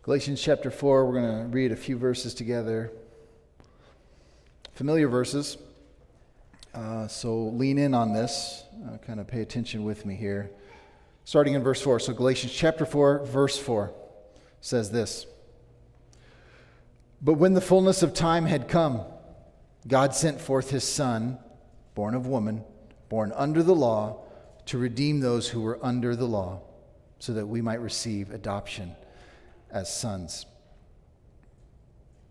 Galatians chapter 4, we're going to read a few verses together. Familiar verses, so lean in on this, kind of pay attention with me here. Starting in verse 4, so Galatians chapter 4, verse 4 says this. But when the fullness of time had come, God sent forth his Son, born of woman, born under the law, to redeem those who were under the law, so that we might receive adoption as sons.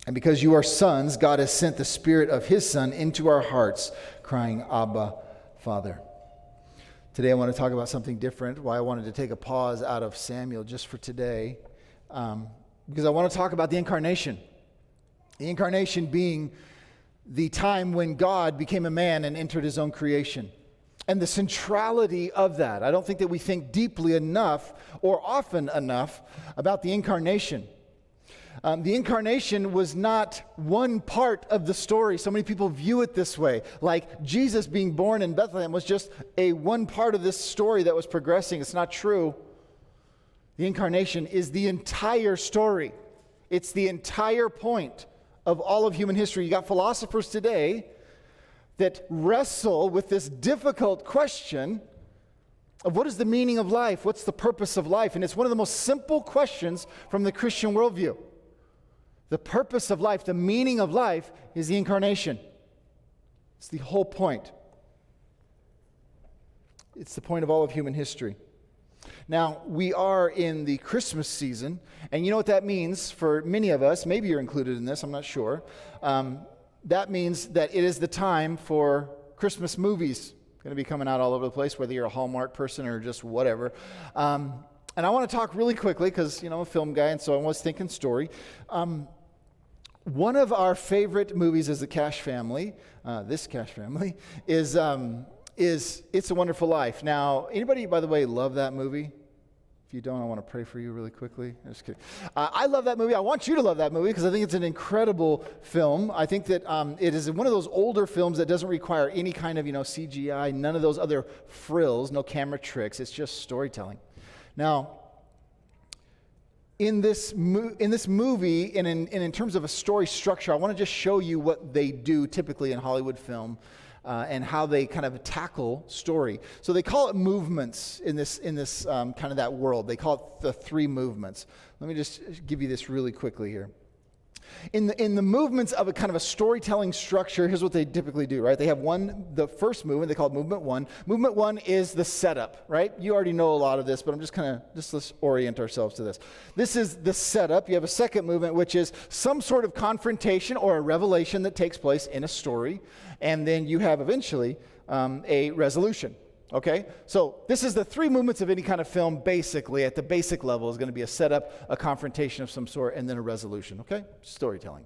And because you are sons, God has sent the Spirit of his Son into our hearts, crying, Abba, Father. Today I want to talk about something different, why I wanted to take a pause out of Samuel just for today, because I want to talk about the incarnation. The incarnation being the time when God became a man and entered his own creation. And the centrality of that. I don't think that we think deeply enough or often enough about the incarnation. The incarnation was not one part of the story. So many people view it this way, like Jesus being born in Bethlehem was just one part of this story that was progressing. It's not true. The incarnation is the entire story. It's the entire point of all of human history. You got philosophers today that wrestle with this difficult question of what is the meaning of life? What's the purpose of life? And it's one of the most simple questions from the Christian worldview. The purpose of life, the meaning of life, is the incarnation. It's the whole point. It's the point of all of human history. Now, we are in the Christmas season, and you know what that means for many of us. Maybe you're included in this, I'm not sure. That means that it is the time for Christmas movies. Going to be coming out all over the place, whether you're a Hallmark person or just whatever. And I want to talk really quickly because, I'm a film guy, and so I was thinking story. One of our favorite movies as a Cash family, this Cash family, is It's a Wonderful Life. Now, anybody, by the way, love that movie? If you don't, I want to pray for you really quickly. I'm just kidding. I love that movie. I want you to love that movie because I think it's an incredible film. I think that it is one of those older films that doesn't require any kind of, CGI, none of those other frills, no camera tricks. It's just storytelling. Now, in this movie, and in terms of a story structure, I want to just show you what they do typically in Hollywood film. And how they kind of tackle story. So they call it movements in this kind of that world. They call it the three movements. Let me just give you this really quickly here. In the movements of a kind of a storytelling structure, here's what they typically do, right? They have the first movement, they call it movement one. Movement one is the setup, right? You already know a lot of this, but I'm just let's orient ourselves to this. This is the setup. You have a second movement, which is some sort of confrontation or a revelation that takes place in a story. And then you have eventually a resolution. Okay, so this is the three movements of any kind of film. Basically, at the basic level, is going to be a setup, a confrontation of some sort, and then a resolution. Okay, storytelling.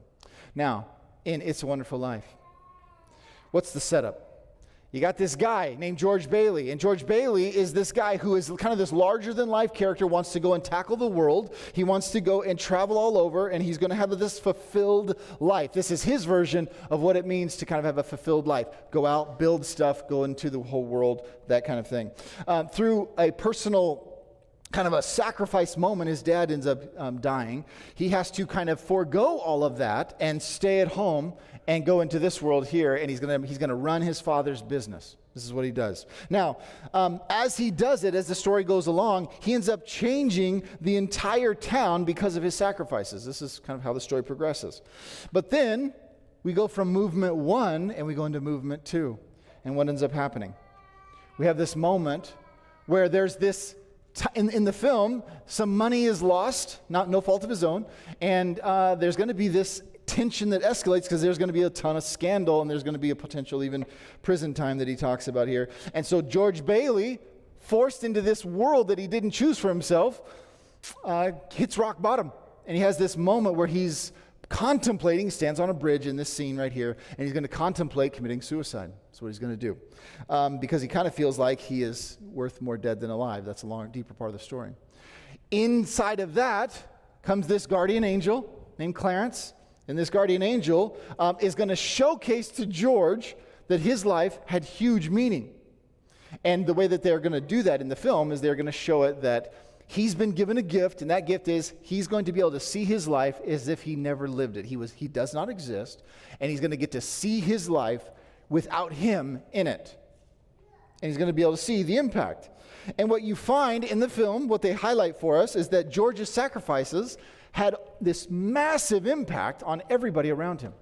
Now, in It's a Wonderful Life, what's the setup? You got this guy named George Bailey, and George Bailey is this guy who is kind of this larger-than-life character, wants to go and tackle the world. He wants to go and travel all over, and he's going to have this fulfilled life. This is his version of what it means to kind of have a fulfilled life. Go out, build stuff, go into the whole world, that kind of thing. Through a personal kind of a sacrifice moment, his dad ends up dying. He has to kind of forego all of that and stay at home and go into this world here, and he's gonna run his father's business. This is what he does. Now, as he does it, as the story goes along, he ends up changing the entire town because of his sacrifices. This is kind of how the story progresses. But then we go from movement one and we go into movement two. And what ends up happening? We have this moment where there's this in the film, some money is lost, no fault of his own, and there's going to be this tension that escalates because there's going to be a ton of scandal and there's going to be a potential even prison time that he talks about here. And so George Bailey, forced into this world that he didn't choose for himself, hits rock bottom. And he has this moment where he's contemplating, stands on a bridge in this scene right here, and he's going to contemplate committing suicide. That's what he's going to do. Because he kind of feels like he is worth more dead than alive. That's a deeper part of the story. Inside of that comes this guardian angel named Clarence. And this guardian angel is going to showcase to George that his life had huge meaning. And the way that they're going to do that in the film is they're going to show it that He's been given a gift, and that gift is he's going to be able to see his life as if he never lived it. He does not exist, and he's going to get to see his life without him in it. And he's going to be able to see the impact. And what you find in the film, what they highlight for us, is that George's sacrifices had this massive impact on everybody around him.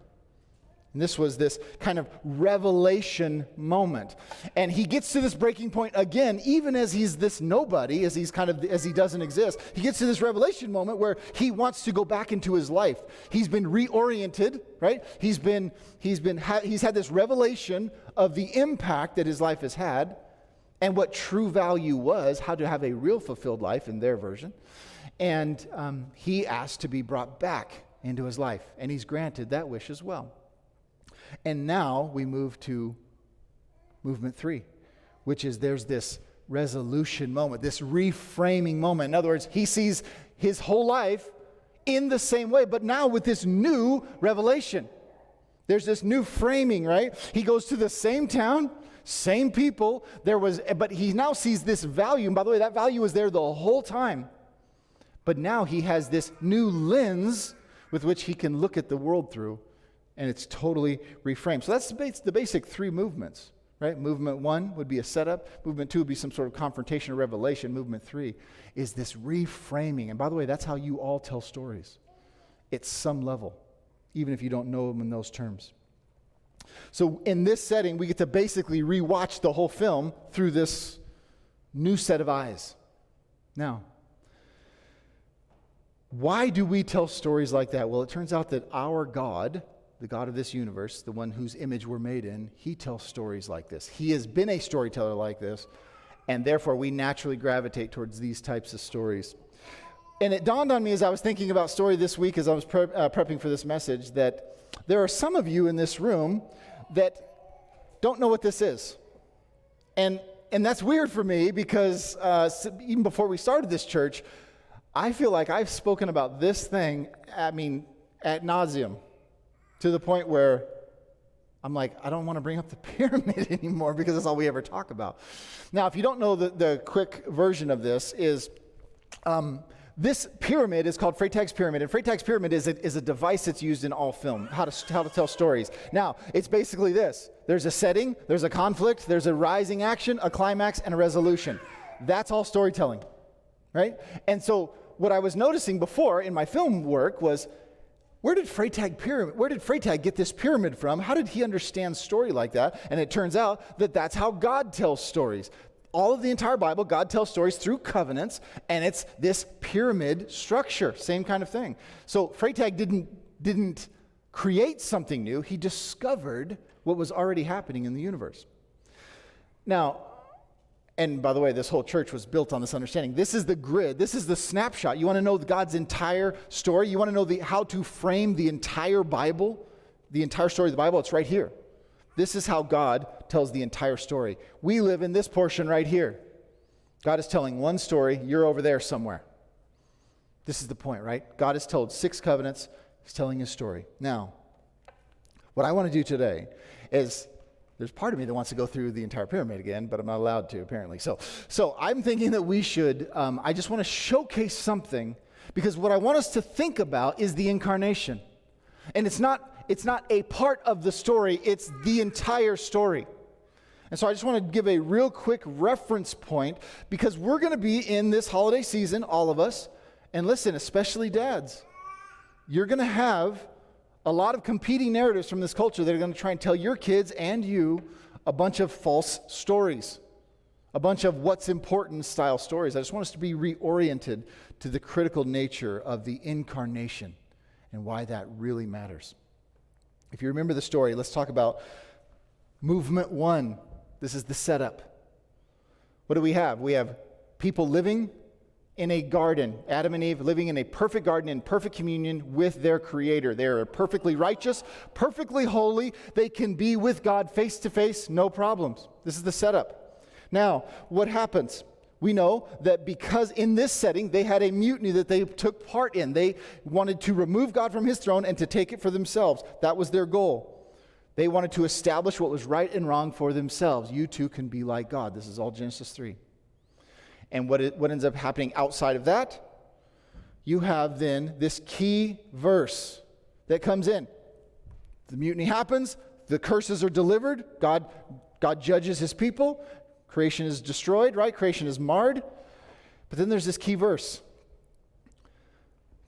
And this was this kind of revelation moment. And he gets to this breaking point again, even as he's this nobody, as he doesn't exist. He gets to this revelation moment where he wants to go back into his life. He's been reoriented, right? He's had this revelation of the impact that his life has had and what true value was, how to have a real fulfilled life in their version. And he asked to be brought back into his life, and he's granted that wish as well. And now we move to movement 3, which is there's this resolution moment, this reframing moment. In other words, he sees his whole life in the same way, but now with this new revelation. There's this new framing, right? He goes to the same town, same people, but he now sees this value. And by the way, that value was there the whole time. But now he has this new lens with which he can look at the world through. And it's totally reframed. So that's the basic 3 movements, right? Movement 1 would be a setup. Movement 2 would be some sort of confrontation or revelation. Movement 3 is this reframing. And by the way, that's how you all tell stories. It's some level, even if you don't know them in those terms. So in this setting, we get to basically rewatch the whole film through this new set of eyes. Now, why do we tell stories like that? Well, it turns out that our God, the God of this universe, the one whose image we're made in, he tells stories like this. He has been a storyteller like this, and therefore we naturally gravitate towards these types of stories. And it dawned on me as I was thinking about story this week, as I was prepping for this message, that there are some of you in this room that don't know what this is. And that's weird for me because even before we started this church, I feel like I've spoken about this thing, ad nauseum. To the point where I'm like, I don't want to bring up the pyramid anymore because that's all we ever talk about. Now, if you don't know, the quick version of this is this pyramid is called Freytag's pyramid. And Freytag's pyramid is a device that's used in all film, how to tell stories. Now, it's basically this. There's a setting, there's a conflict, there's a rising action, a climax, and a resolution. That's all storytelling, right? And so what I was noticing before in my film work was, where did Freytag get this pyramid from? How did he understand story like that? And it turns out that that's how God tells stories. All of the entire Bible, God tells stories through covenants, and it's this pyramid structure, same kind of thing. So Freytag didn't create something new. He discovered what was already happening in the universe. Now, and by the way, this whole church was built on this understanding. This is the grid. This is the snapshot. You want to know God's entire story? You want to know how to frame the entire Bible, the entire story of the Bible? It's right here. This is how God tells the entire story. We live in this portion right here. God is telling one story. You're over there somewhere. This is the point, right? God has told 6 covenants. He's telling his story. Now, what I want to do today is, there's part of me that wants to go through the entire pyramid again, but I'm not allowed to, apparently. So I'm thinking that we should, I just want to showcase something, because what I want us to think about is the incarnation. And it's not a part of the story, it's the entire story. And so I just want to give a real quick reference point, because we're going to be in this holiday season, all of us, and listen, especially dads, you're going to have a lot of competing narratives from this culture that are going to try and tell your kids and you a bunch of false stories, a bunch of what's important style stories. I just want us to be reoriented to the critical nature of the incarnation and why that really matters. If you remember the story, let's talk about movement 1. This is the setup. What do we have? We have people living in a garden, Adam and Eve living in a perfect garden in perfect communion with their Creator. They are perfectly righteous, perfectly holy. They can be with God face to face, no problems. This is the setup. Now, what happens? We know that because in this setting, they had a mutiny that they took part in. They wanted to remove God from his throne and to take it for themselves. That was their goal. They wanted to establish what was right and wrong for themselves. You too can be like God. This is all Genesis 3. And what ends up happening outside of that? You have then this key verse that comes in. The mutiny happens, the curses are delivered, God judges his people, creation is destroyed, right? Creation is marred. But then there's this key verse.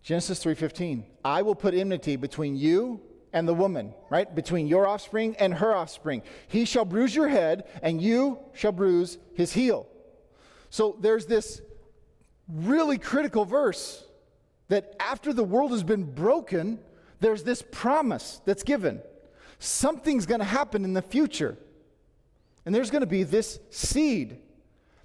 Genesis 3:15. I will put enmity between you and the woman, right? Between your offspring and her offspring. He shall bruise your head, and you shall bruise his heel. So there's this really critical verse that after the world has been broken, there's this promise that's given. Something's going to happen in the future. And there's going to be this seed.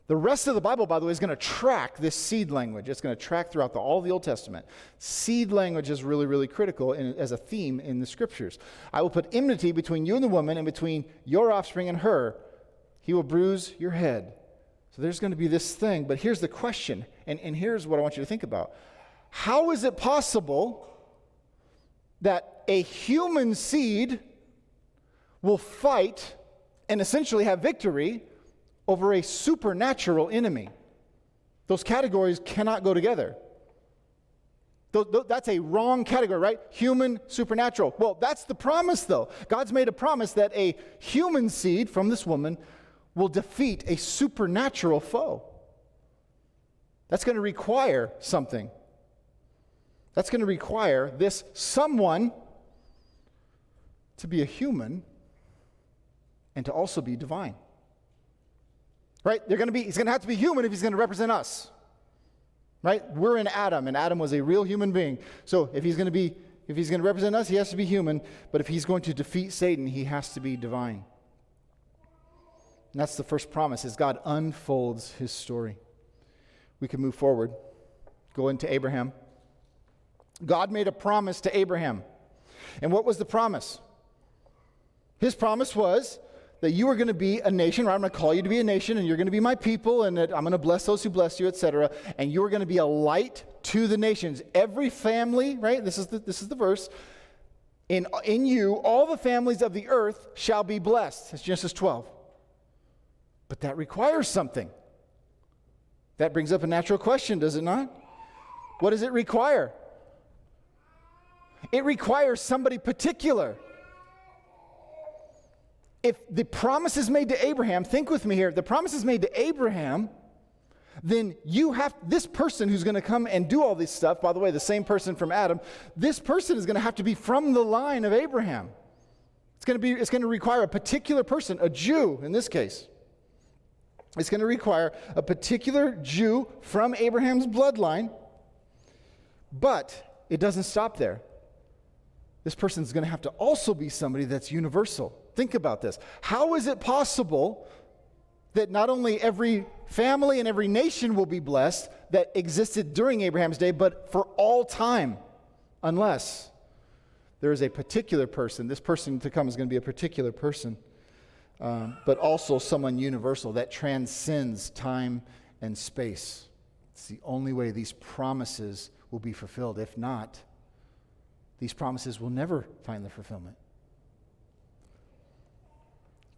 The rest of the Bible, by the way, is going to track this seed language. It's going to track throughout all the Old Testament. Seed language is really, really critical as a theme in the Scriptures. I will put enmity between you and the woman, and between your offspring and her. He will bruise your head. So there's going to be this thing. But here's the question, and here's what I want you to think about. How is it possible that a human seed will fight and essentially have victory over a supernatural enemy? Those categories cannot go together. That's a wrong category, right? Human, supernatural. Well, that's the promise, though. God's made a promise that a human seed from this woman will defeat a supernatural foe. That's going to require something. That's going to require this someone to be a human and to also be divine. Right? He's going to have to be human if he's going to represent us. Right? We're in Adam, and Adam was a real human being. So if he's going to represent us, he has to be human. But if he's going to defeat Satan, he has to be divine. And that's the first promise, as God unfolds his story. We can move forward. Go into Abraham. God made a promise to Abraham. And what was the promise? His promise was that you are going to be a nation, right? I'm going to call you to be a nation, and you're going to be my people, and that I'm going to bless those who bless you, etc. And you are going to be a light to the nations. Every family, right? This is the verse. In you, all the families of the earth shall be blessed. That's Genesis 12. But that requires something. That brings up a natural question, does it not? What does it require? It requires somebody particular. If the promise is made to Abraham, think with me here, if the promise is made to Abraham, then this person who's going to come and do all this stuff, by the way, the same person from Adam, this person is going to have to be from the line of Abraham. It's going to require a particular person, a Jew in this case. It's going to require a particular Jew from Abraham's bloodline, but it doesn't stop there. This person is going to have to also be somebody that's universal. Think about this. How is it possible that not only every family and every nation will be blessed that existed during Abraham's day, but for all time, unless there is a particular person? This person to come is going to be a particular person, but also someone universal that transcends time and space. It's the only way these promises will be fulfilled. If not, these promises will never find their fulfillment.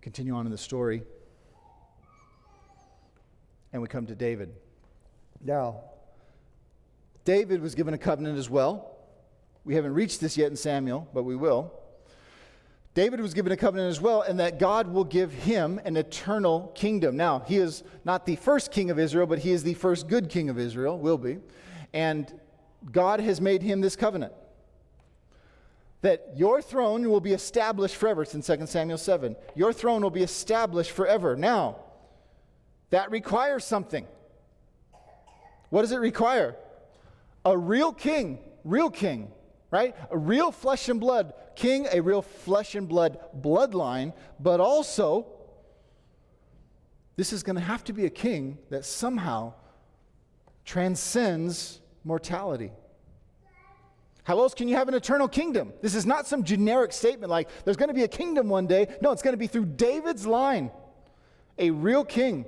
Continue on in the story. And we come to David. Now, David was given a covenant as well. We haven't reached this yet in Samuel, but we will. David was given a covenant as well, and that God will give him an eternal kingdom. Now, he is not the first king of Israel, but he is the first good king of Israel, will be. And God has made him this covenant, that your throne will be established forever. It's in 2 Samuel 7. Your throne will be established forever. Now, that requires something. What does it require? A real king, right? A real flesh and blood king, a real flesh and blood bloodline, but also, this is going to have to be a king that somehow transcends mortality. How else can you have an eternal kingdom? This is not some generic statement like there's going to be a kingdom one day. No, it's going to be through David's line, a real king.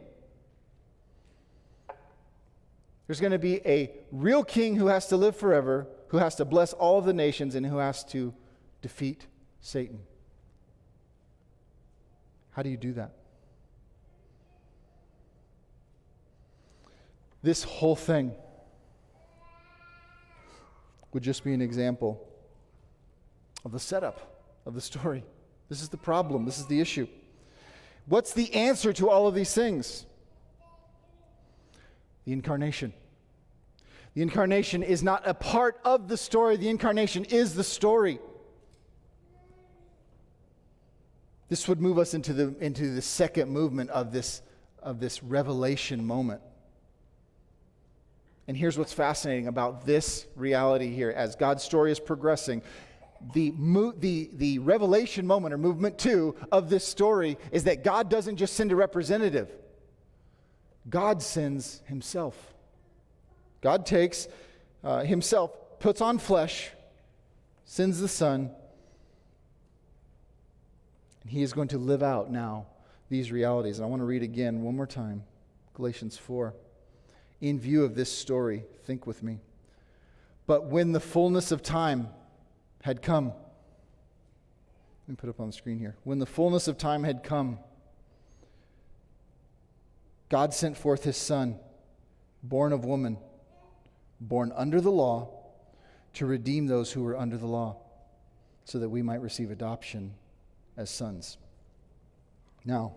There's going to be a real king who has to live forever, who has to bless all of the nations, and who has to defeat Satan. How do you do that? this whole thing would just be an example of the setup of the story. This is the problem. This is the issue. What's the answer to all of these things? The incarnation. The incarnation is not a part of the story. The incarnation is the story. This would move us into the second movement of this revelation moment. And here's what's fascinating about this reality here. As God's story is progressing, the revelation moment, or movement 2 of this story, is that God doesn't just send a representative. God sends himself. God takes himself, puts on flesh, sends the Son, and he is going to live out now these realities. And I want to read again one more time, Galatians 4. In view of this story, think with me. But when the fullness of time had come, let me put it up on the screen here. When the fullness of time had come, God sent forth his Son, born of woman, born under the law, to redeem those who were under the law, so that we might receive adoption as sons. Now,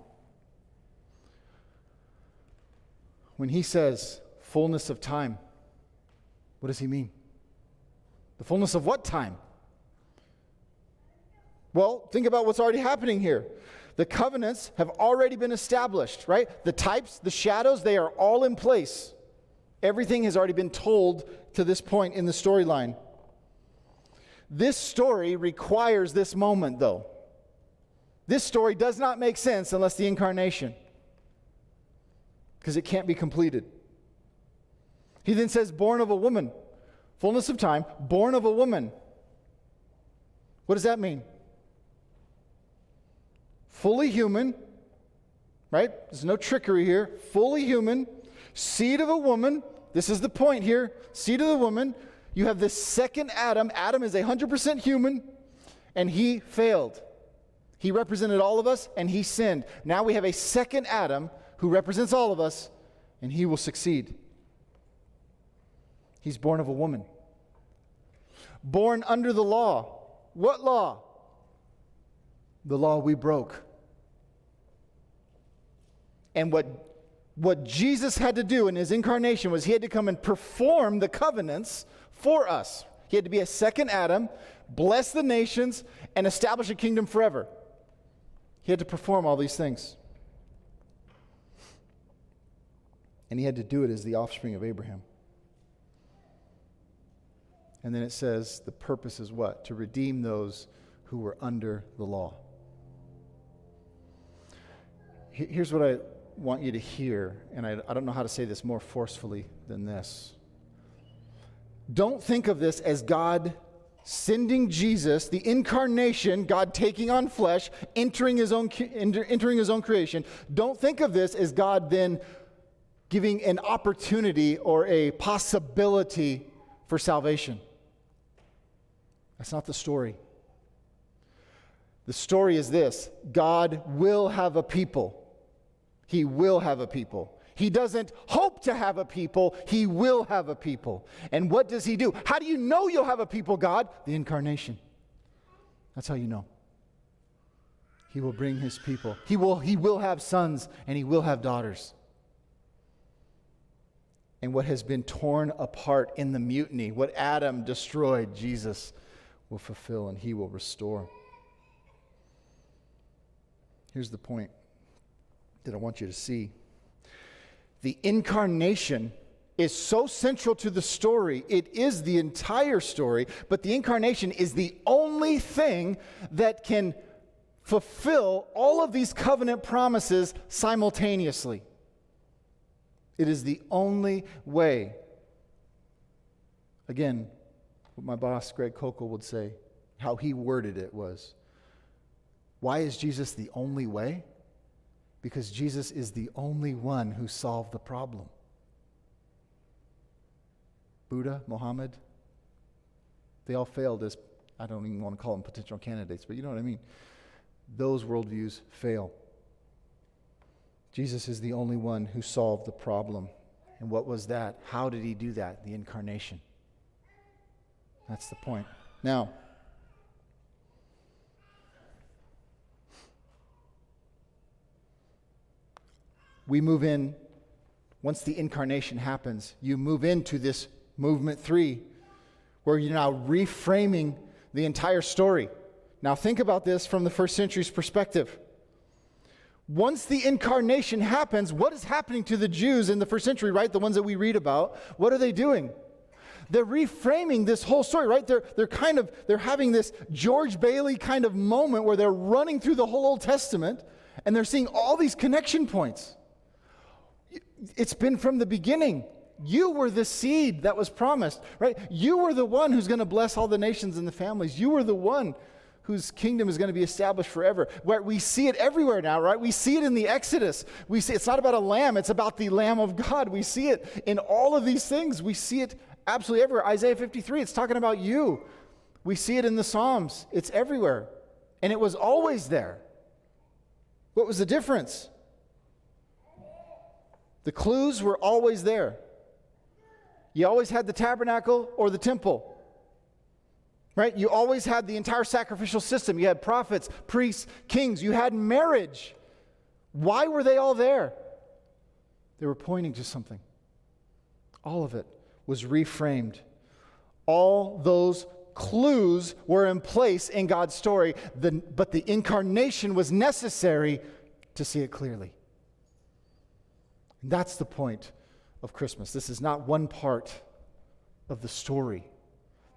when he says fullness of time, what does he mean? The fullness of what time? Well, think about what's already happening here. The covenants have already been established, right? The types, the shadows, they are all in place. Everything has already been told to this point in the storyline. This story requires this moment, though. This story does not make sense unless the incarnation, because it can't be completed. He then says, born of a woman. Fullness of time, born of a woman. What does that mean? Fully human, right? There's no trickery here. Fully human, seed of a woman. This is the point here. Seed of the woman. You have this second Adam. Adam is 100% human, and he failed. He represented all of us, and he sinned. Now we have a second Adam who represents all of us, and he will succeed. He's born of a woman. Born under the law. What law? The law we broke. And what Jesus had to do in his incarnation was he had to come and perform the covenants for us. He had to be a second Adam, bless the nations, and establish a kingdom forever. He had to perform all these things. And he had to do it as the offspring of Abraham. And then it says the purpose is what? To redeem those who were under the law. Here's what I want you to hear, and I don't know how to say this more forcefully than this. Don't think of this as God sending Jesus, the incarnation, God taking on flesh, entering his own creation. Don't think of this as God then giving an opportunity or a possibility for salvation. That's not the story. The story is this: God will have a people. He will have a people. He doesn't hope to have a people. He will have a people. And what does he do? How do you know you'll have a people, God? The incarnation. That's how you know. He will bring his people. He will have sons and he will have daughters. And what has been torn apart in the mutiny, what Adam destroyed, Jesus will fulfill and he will restore. Here's the point that I want you to see. The incarnation is so central to the story. It is the entire story, but the incarnation is the only thing that can fulfill all of these covenant promises simultaneously. It is the only way. Again, what my boss, Greg Kokel, would say, how he worded it was, why is Jesus the only way? Because Jesus is the only one who solved the problem. Buddha, Muhammad, they all failed as, I don't even want to call them potential candidates, but you know what I mean. Those worldviews fail. Jesus is the only one who solved the problem. And what was that? How did he do that? The incarnation. That's the point. Now, we move in, once the incarnation happens, you move into this movement 3, where you're now reframing the entire story. Now think about this from the first century's perspective. Once the incarnation happens, what is happening to the Jews in the first century, right? The ones that we read about. What are they doing? They're reframing this whole story, right? They're having this George Bailey kind of moment where they're running through the whole Old Testament and they're seeing all these connection points. It's been from the beginning. You were the seed that was promised, right? You were the one who's going to bless all the nations and the families. You were the one whose kingdom is going to be established forever. Where we see it everywhere now, right? We see it in the Exodus. We see it's not about a lamb, it's about the Lamb of God. We see it in all of these things. We see it absolutely everywhere. Isaiah 53, it's talking about you. We see it in the Psalms. It's everywhere. And it was always there. What was the difference? The clues were always there. You always had the tabernacle or the temple. Right? You always had the entire sacrificial system. You had prophets, priests, kings. You had marriage. Why were they all there? They were pointing to something. All of it was reframed. All those clues were in place in God's story, but the incarnation was necessary to see it clearly. And that's the point of Christmas. This is not one part of the story.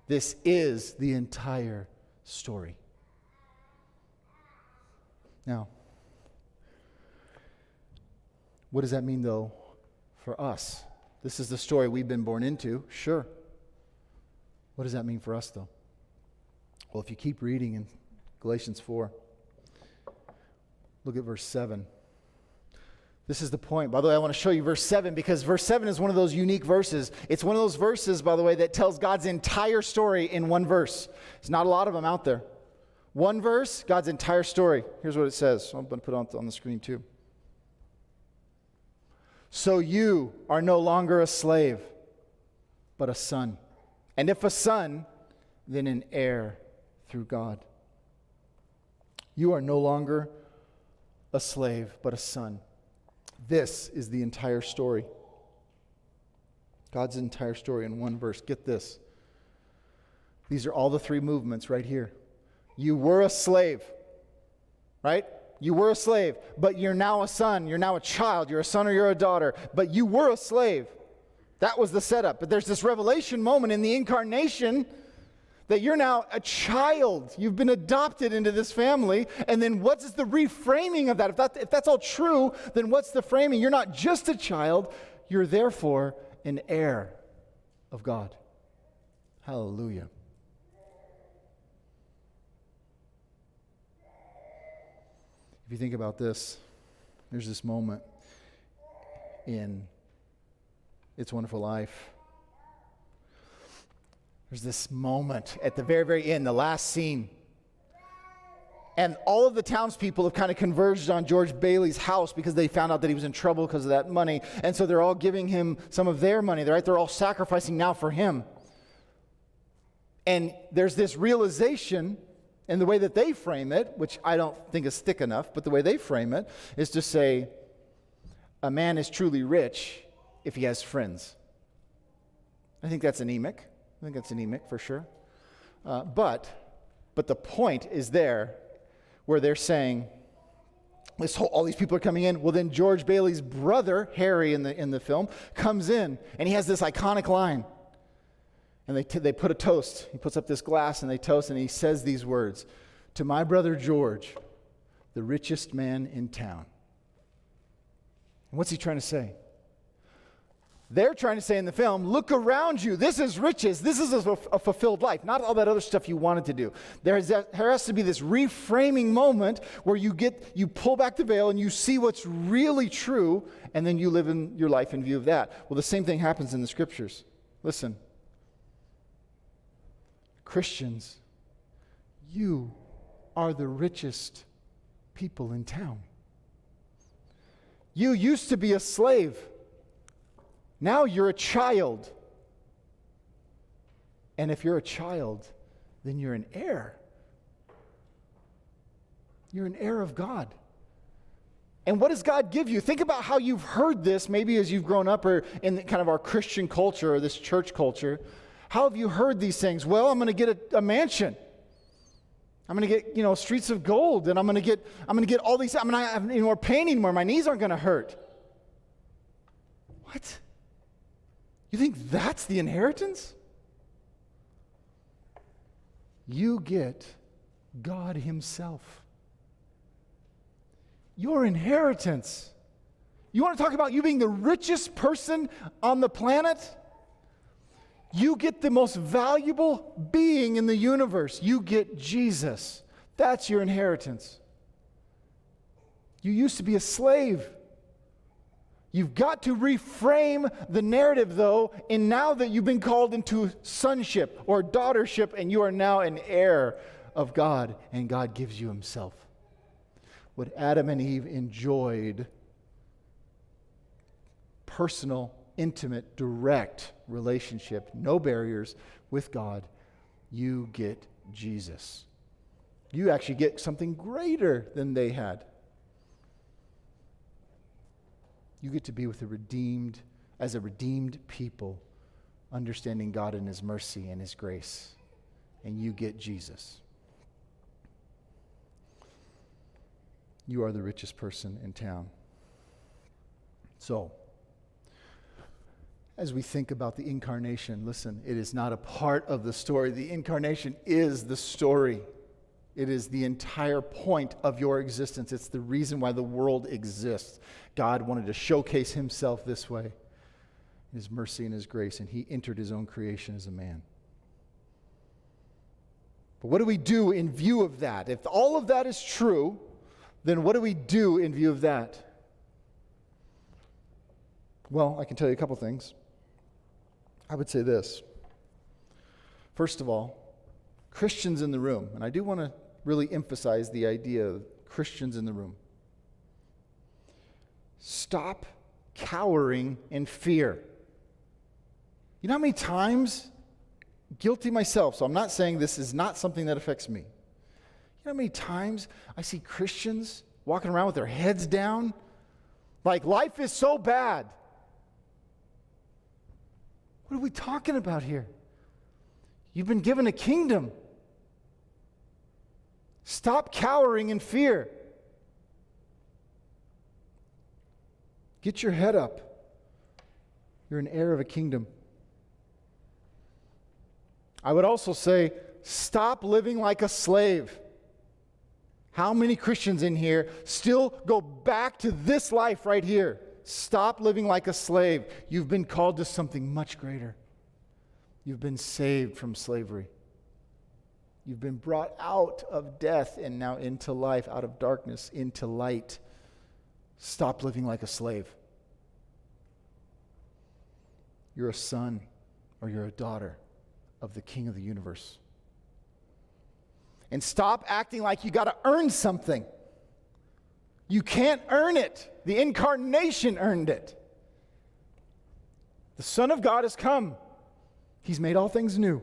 This is the entire story. Now, what does that mean, though, for us? This is the story we've been born into, sure. What does that mean for us, though? Well, if you keep reading in Galatians 4, look at verse 7. This is the point. By the way, I want to show you verse 7 because verse 7 is one of those unique verses. It's one of those verses, by the way, that tells God's entire story in one verse. There's not a lot of them out there. One verse, God's entire story. Here's what it says. I'm going to put it on the screen too. So you are no longer a slave, but a son. And if a son, then an heir through God. You are no longer a slave, but a son. This is the entire story. God's entire story in one verse. Get this. These are all the three movements right here. You were a slave, right? You were a slave, but you're now a son. You're now a child. You're a son or you're a daughter, but you were a slave. That was the setup. But there's this revelation moment in the incarnation that you're now a child. You've been adopted into this family. And then what's the reframing of that? If that's all true, then what's the framing? You're not just a child. You're therefore an heir of God. Hallelujah. If you think about this, there's this moment in It's a Wonderful Life. There's this moment at the very, very end, the last scene. And all of the townspeople have kind of converged on George Bailey's house because they found out that he was in trouble because of that money. And so they're all giving him some of their money, right? They're all sacrificing now for him. And there's this realization, and the way that they frame it, which I don't think is thick enough, but the way they frame it is to say, a man is truly rich if he has friends. I think that's anemic. I think that's anemic for sure. But the point is there where they're saying, all these people are coming in. Well, then George Bailey's brother, Harry in the film, comes in, and he has this iconic line. And they put a toast. He puts up this glass, and they toast, and he says these words, "To my brother George, the richest man in town." And what's he trying to say? They're trying to say in the film, look around you. This is riches. This is a fulfilled life, not all that other stuff you wanted to do. There has to be this reframing moment where you pull back the veil and you see what's really true, and then you live in your life in view of that. Well, the same thing happens in the scriptures. Listen. Christians, you are the richest people in town. You used to be a slave. Now you're a child. And if you're a child, then you're an heir. You're an heir of God. And what does God give you? Think about how you've heard this, maybe as you've grown up or in kind of our Christian culture or this church culture. How have you heard these things? Well, I'm going to get a mansion. I'm going to get, streets of gold, and I'm going to get all these. I'm going to have more pain anymore. My knees aren't going to hurt. What? You think that's the inheritance? You get God Himself. Your inheritance. You want to talk about you being the richest person on the planet? You get the most valuable being in the universe. You get Jesus. That's your inheritance. You used to be a slave. You've got to reframe the narrative, though, and now that you've been called into sonship or daughtership, and you are now an heir of God, and God gives you Himself. What Adam and Eve enjoyed, personal, intimate, direct relationship, no barriers with God, you get Jesus. You actually get something greater than they had. You get to be with as a redeemed people, understanding God and His mercy and His grace. And you get Jesus. You are the richest person in town. So, as we think about the incarnation, listen, it is not a part of the story. The incarnation is the story. It is the entire point of your existence. It's the reason why the world exists. God wanted to showcase Himself this way, His mercy and His grace, and He entered His own creation as a man. But what do we do in view of that? If all of that is true, then what do we do in view of that? Well, I can tell you a couple things. I would say this. First of all, Christians in the room, and I do want to really emphasize the idea of Christians in the room. Stop cowering in fear. You know how many times, guilty myself, so I'm not saying this is not something that affects me. You know how many times I see Christians walking around with their heads down? Like, life is so bad. What are we talking about here? You've been given a kingdom. Stop cowering in fear. Get your head up. You're an heir of a kingdom. I would also say, stop living like a slave. How many Christians in here still go back to this life right here? Stop living like a slave. You've been called to something much greater. You've been saved from slavery. You've been brought out of death and now into life, out of darkness into light. Stop living like a slave. You're a son or you're a daughter of the King of the universe. And stop acting like you got to earn something. You can't earn it. The incarnation earned it. The Son of God has come. He's made all things new.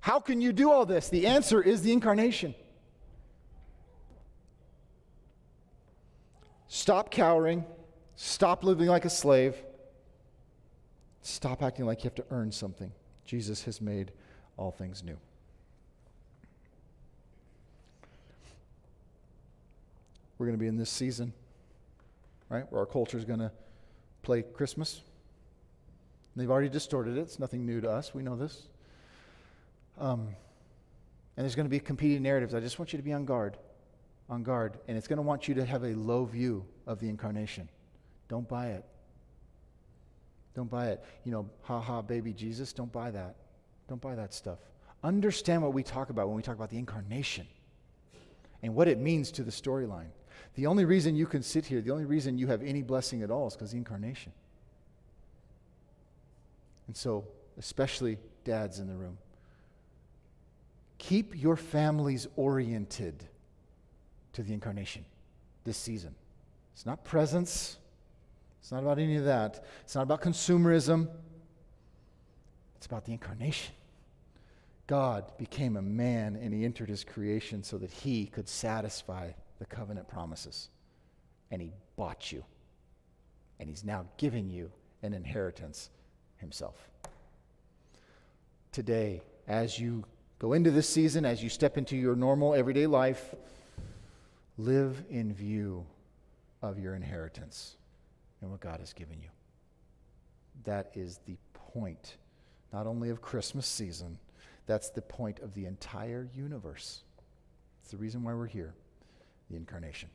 How can you do all this? The answer is the incarnation. Stop cowering. Stop living like a slave. Stop acting like you have to earn something. Jesus has made all things new. We're going to be in this season, right, where our culture is going to play Christmas. They've already distorted it. It's nothing new to us. We know this. And there's going to be competing narratives. I just want you to be on guard. And it's going to want you to have a low view of the incarnation. Don't buy it. Don't buy it. Baby Jesus, don't buy that. Don't buy that stuff. Understand what we talk about when we talk about the incarnation and what it means to the storyline. The only reason you can sit here, the only reason you have any blessing at all is because of the incarnation. And so, especially dads in the room, keep your families oriented to the incarnation this season. It's not presents. It's not about any of that. It's not about consumerism. It's about the incarnation. God became a man and he entered his creation so that he could satisfy the covenant promises. And he bought you. And he's now giving you an inheritance himself. Today, as you go into this season, as you step into your normal everyday life, live in view of your inheritance and what God has given you. That is the point, not only of Christmas season, that's the point of the entire universe. It's the reason why we're here, the incarnation.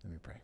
Let me pray.